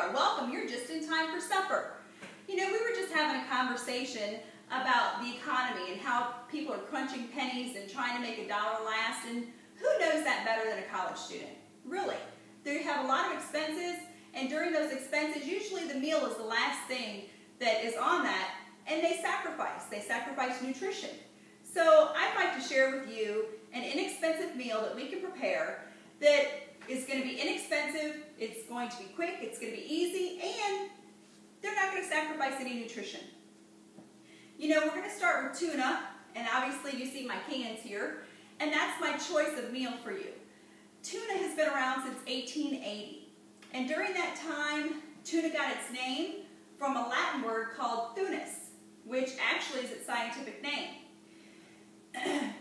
Laura. Welcome. You're just in time for supper. You know, we were just having a conversation about the economy and how people are crunching pennies and trying to make a dollar last, and who knows that better than a college student? Really. They have a lot of expenses, and during those expenses, usually the meal is the last thing that is on that, and they sacrifice. They sacrifice nutrition. So I'd like to share with you an inexpensive meal that we can prepare that is going to be inexpensive, it's going to be quick, it's going to be easy, and they're not going to sacrifice any nutrition. You know, we're going to start with tuna, and obviously you see my cans here, and that's my choice of meal for you. Tuna has been around since 1880, and during that time, tuna got its name from a Latin word called thunus, which actually is its scientific name.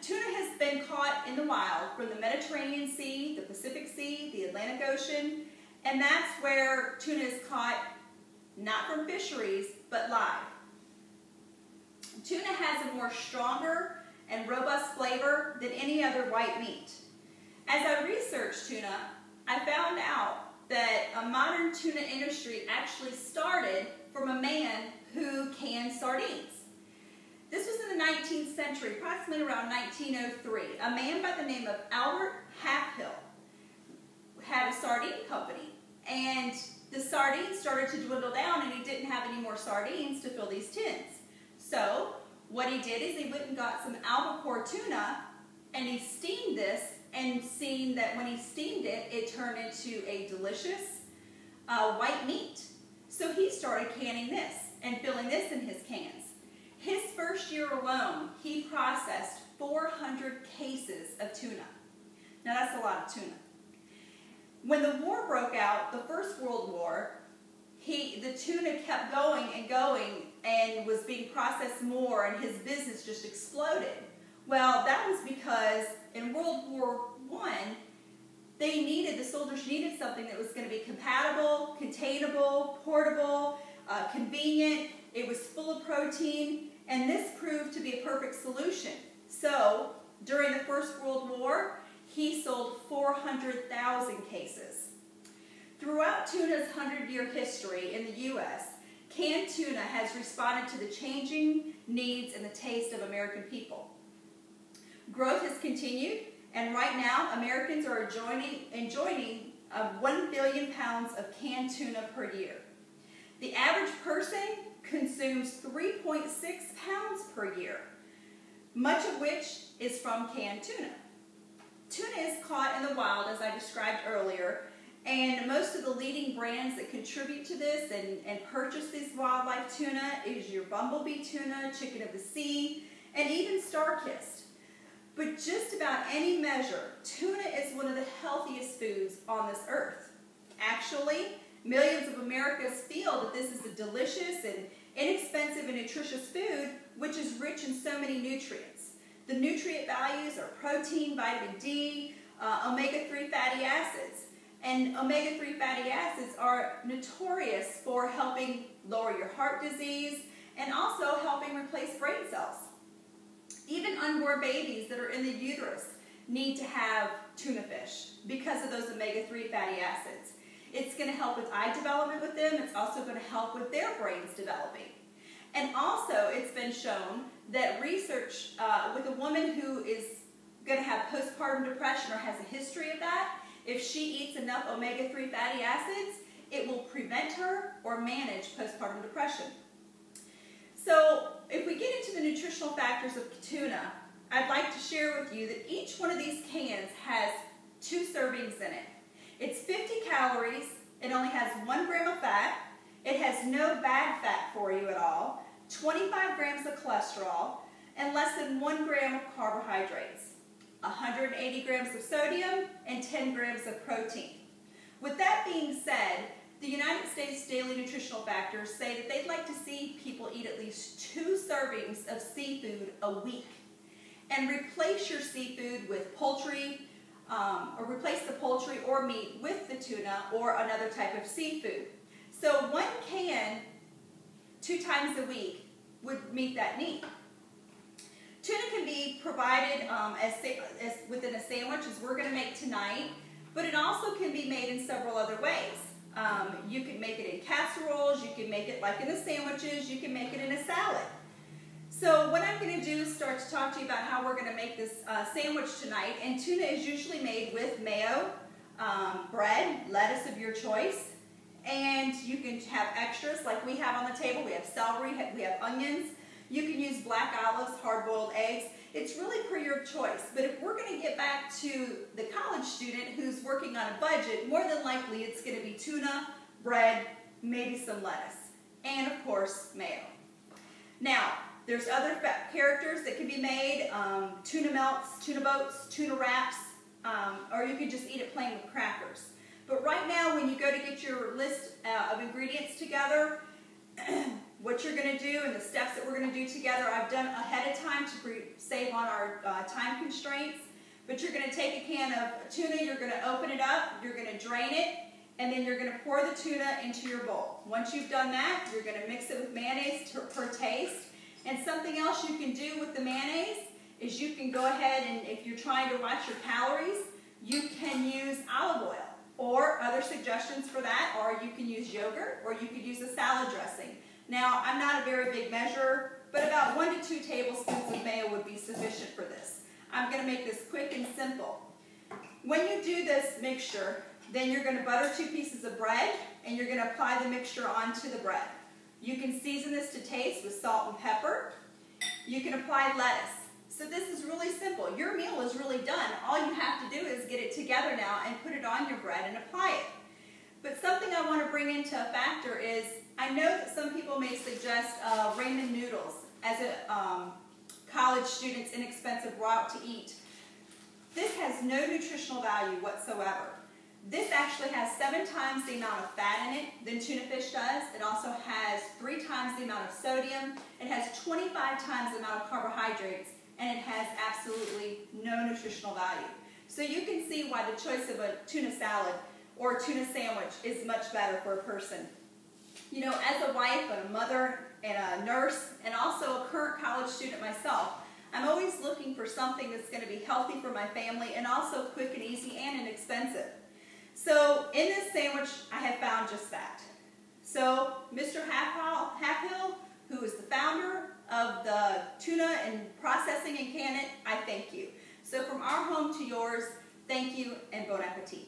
Tuna has been caught in the wild from the Mediterranean Sea, the Pacific Sea, the Atlantic Ocean, and that's where tuna is caught not from fisheries, but live. Tuna has a more stronger and robust flavor than any other white meat. As I researched tuna, I found out that a modern tuna industry actually started from a man who canned sardines. This was in the 19th century, approximately around 1903. A man by the name of Albert Halfhill had a sardine company, and the sardines started to dwindle down, and he didn't have any more sardines to fill these tins. So what he did is he went and got some albacore tuna, and he steamed this, and seen that when he steamed it, it turned into a delicious white meat. So he started canning this and filling this in his cans. His first year alone, he processed 400 cases of tuna. Now that's a lot of tuna. When the war broke out, the First World War, the tuna kept going and was being processed more, and his business just exploded. Well, that was because in World War I, the soldiers needed something that was going to be compatible, containable, portable, convenient. It was full of protein, and this proved to be a perfect solution. So, during the First World War, he sold 400,000 cases. Throughout tuna's 100-year history in the U.S., canned tuna has responded to the changing needs and the taste of American people. Growth has continued, and right now, Americans are enjoying 1 billion pounds of canned tuna per year. The average person consumes 3.6 pounds per year, much of which is from canned tuna. Tuna is caught in the wild, as I described earlier, and most of the leading brands that contribute to this and purchase this wildlife tuna is your bumblebee tuna, chicken of the sea, and even star-kissed. But just about any measure, tuna is one of the healthiest foods on this earth. Actually, millions of Americans feel that this is a delicious and inexpensive and nutritious food, which is rich in so many nutrients. The nutrient values are protein, vitamin D, omega-3 fatty acids. And omega-3 fatty acids are notorious for helping lower your heart disease and also helping replace brain cells. Even unborn babies that are in the uterus need to have tuna fish because of those omega-3 fatty acids. It's going to help with eye development with them. It's also going to help with their brains developing. And also, it's been shown that research with a woman who is going to have postpartum depression or has a history of that, if she eats enough omega-3 fatty acids, it will prevent her or manage postpartum depression. So, if we get into the nutritional factors of tuna, I'd like to share with you that each one of these cans has 2 servings in it. It's 50 calories, it only has 1 gram of fat, it has no bad fat for you at all, 25 grams of cholesterol, and less than 1 gram of carbohydrates, 180 grams of sodium, and 10 grams of protein. With that being said, the United States Daily Nutritional Factors say that they'd like to see people eat at least 2 servings of seafood a week, and replace your seafood with poultry, or replace the poultry or meat with the tuna or another type of seafood. So 1 can 2 times a week would meet that need. Tuna can be provided within a sandwich, as we're going to make tonight, but it also can be made in several other ways. You can make it in casseroles, you can make it like in the sandwiches, you can make it in a salad. So what I'm going to do is start to talk to you about how we're going to make this sandwich tonight. And tuna is usually made with mayo, bread, lettuce of your choice, and you can have extras like we have on the table. We have celery, we have onions. You can use black olives, hard-boiled eggs. It's really per your choice. But if we're going to get back to the college student who's working on a budget, more than likely it's going to be tuna, bread, maybe some lettuce, and of course mayo. Now, there's other characters that can be made, tuna melts, tuna boats, tuna wraps, or you can just eat it plain with crackers. But right now, when you go to get your list of ingredients together, what you're going to do and the steps that we're going to do together, I've done ahead of time to save on our time constraints. But you're going to take a can of tuna, you're going to open it up, you're going to drain it, and then you're going to pour the tuna into your bowl. Once you've done that, you're going to mix it with mayonnaise per taste. And something else you can do with the mayonnaise is you can go ahead and if you're trying to watch your calories, you can use olive oil or other suggestions for that, or you can use yogurt, or you could use a salad dressing. Now, I'm not a very big measurer, but about 1 to 2 tablespoons of mayo would be sufficient for this. I'm going to make this quick and simple. When you do this mixture, then you're going to butter 2 pieces of bread, and you're going to apply the mixture onto the bread. You can season this to taste with salt and pepper. You can apply lettuce. So this is really simple. Your meal is really done. All you have to do is get it together now and put it on your bread and apply it. But something I want to bring into a factor is, I know that some people may suggest ramen noodles as a college student's inexpensive route to eat. This has no nutritional value whatsoever. This actually has 7 times the amount of fat in it than tuna fish does. It also has 3 times the amount of sodium. It has 25 times the amount of carbohydrates, and it has absolutely no nutritional value. So you can see why the choice of a tuna salad or a tuna sandwich is much better for a person. You know, as a wife and a mother and a nurse and also a current college student myself, I'm always looking for something that's going to be healthy for my family and also quick and easy and inexpensive. So in this sandwich, I have found just that. So Mr. Halfhill, who is the founder of the tuna and processing and canning, I thank you. So from our home to yours, thank you and bon appetit.